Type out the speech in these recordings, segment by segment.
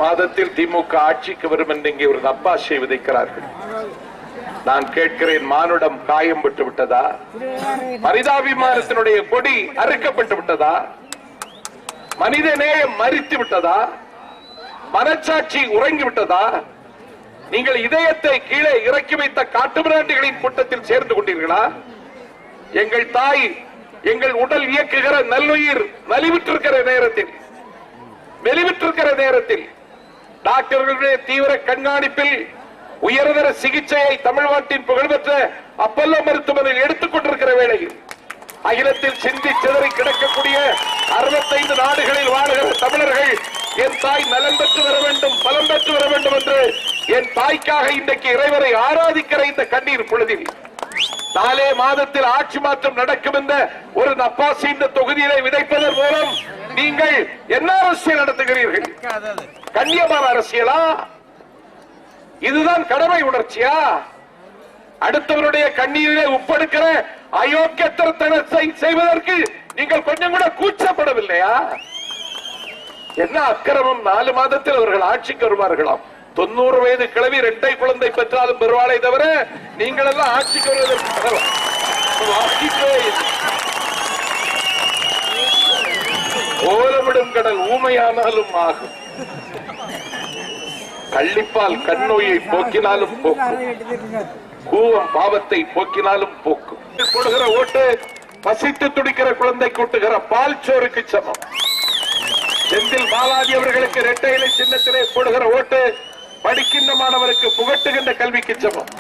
மாதத்தில் திமுக ஆட்சிக்கு வரும் என்று இங்கே ஒரு நப்பாசை விதைக்கிறார்கள். நான் கேட்கிறேன், மானுடம் காயம் விட்டு விட்டதா? மனிதாபிமானத்தினுடைய கொடி அறுக்கப்பட்டு விட்டதா? மனித நேயம் மரித்து விட்டதா? மனச்சாட்சி உறங்கி விட்டதா? நீங்கள் இதயத்தை கீழே இறக்கி வைத்த காட்டுமிராண்டிகளின் கூட்டத்தில் சேர்ந்து கொண்டீர்களா? எங்கள் தாய், எங்கள் உடல் இயக்குகிற நல்லுயிர் நலிவிட்டிருக்கிற நேரத்தில், மெலிவிட்டிருக்கிற நேரத்தில், டாக்டர்களுடைய தீவிர கண்காணிப்பில் உயர்தர சிகிச்சையை தமிழ்நாட்டின் புகழ்பெற்ற அப்பல்லோ மருத்துவமனையில் எடுத்துக் கொண்டிருக்கிற வேளையில் அகிலத்தில் சிந்தி சிதறி கிடக்கக்கூடிய 65 நாடுகளில் வாழுகிற தமிழர்கள் என் தாய் நலன் பெற்று வர வேண்டும், பலம் பெற்று வர வேண்டும் என்று என் தாய்க்காக இன்றைக்கு இறைவரை ஆராதிக்கிற இந்த கண்ணீர் பொழுதில் 4 மாதத்தில் ஆட்சி மாற்றம் நடக்கும் என்ற ஒரு நப்பாசி இந்த தொகுதியிலே விதைப்பதன் மூலம் நீங்கள் என்ன அரசியல் நடத்துகிறீர்கள்? கண்ணியமான அரசியலா? இதுதான் கடமை உணர்ச்சியா? அடுத்தவருடைய கண்ணீரிலே உப்பெடுக்கிற அயோக்கியத்தனத்தை செய்வதற்கு நீங்கள் கொஞ்சம் கூட கூச்சப்படவில்லையா? என்ன அக்கிரமம்! 4 மாதத்தில் அவர்கள் ஆட்சிக்கு வருவார்களாம். 90 வயது கிழவி 2 குழந்தை பெற்றாலும் பெறுவாளை தவிர நீங்கள் எல்லாம் ஆட்சிக்கு வருவதற்கு ஓலமிடும் கடல் ஊமையானாலும் ஆகும். கள்ளிப்பால் கண்ணோயை போக்கினாலும் போக்கும், கூவம் பாவத்தை போக்கினாலும் போக்கும். கொடுக்கிற ஓட்டு பசித்து துடிக்கிற குழந்தை கூட்டுகிற பால் சோறுக்கு சமம். செந்தில் பாலாஜி அவர்களுக்கு இரட்டை இலை சின்னத்திலே போடுகிற ஓட்டு படிக்கின்ற மாணவருக்கு புகட்டுகின்ற கல்விக்கு சமம்.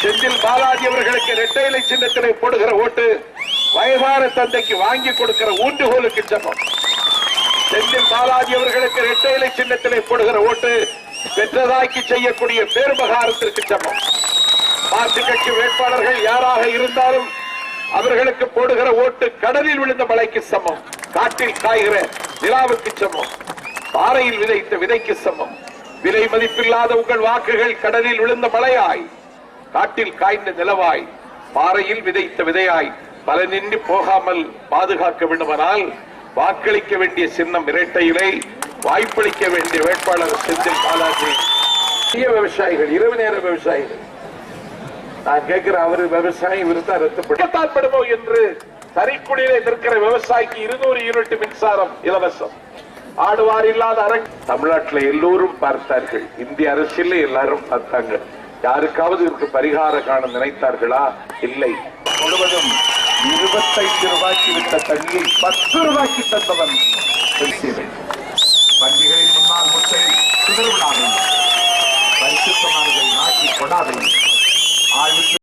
செந்தில் பாலாஜி அவர்களுக்கு இரட்டை இலை சின்னத்திலே போடுகிற ஓட்டு வயதான தந்தைக்கு வாங்கி கொடுக்கிற ஊன்றுகோலுக்கு சமம். செந்தில் பாலாஜி அவர்களுக்கு இரட்டை இலை சின்னத்திலே போடுகிற ஓட்டு பெற்றதாக்கி செய்யக்கூடிய பேர்மகாரத்திற்கு சமம். மாற்று கட்சி வேட்பாளர்கள் யாராக இருந்தாலும் அவர்களுக்கு போடுகிற ஓட்டு கடலில் விழுந்த மழைக்கு சமம், காட்டில் காய்கிற நிலாவுக்கு சமம், பாறையில் விதைத்த விதைக்கு சமம். விலை மதிப்பில்லாத உங்கள் வாக்குகள் கடலில் விழுந்த மழையாய், காட்டில் காய்ந்த நிலவாய், பாறையில் விதைத்த விதையாய் பலனின்றி போகாமல் பாதுகாக்க வேண்டுமானால் வாக்களிக்க வேண்டிய சின்னம் இரட்டை இலை, வாய்ப்பளிக்க வேண்டிய வேட்பாளர் செந்தில் பாலாஜி. விவசாயிகள், இரவு நேர விவசாயிகள், நான் கேட்கிற அவரு விவசாயி விருத்தம் ரத்துப்படுமோ என்று தறிக்குடியிலே நிற்கிற விவசாயிக்கு 200 யூனிட் மின்சாரம் இலவசம். ஆடுவார் இல்லாத தமிழ்நாட்டில் எல்லோரும் பார்த்தார்கள். இந்திய அரசியல் எல்லாரும் பார்த்தாங்க. யாருக்காவது இதற்கு பரிகாரம் காண நினைத்தார்களா? இல்லை. முழுவதும் 25 ரூபாய்க்கு விட்ட தண்ணியை 10 ரூபாய்க்கு தந்தவன்.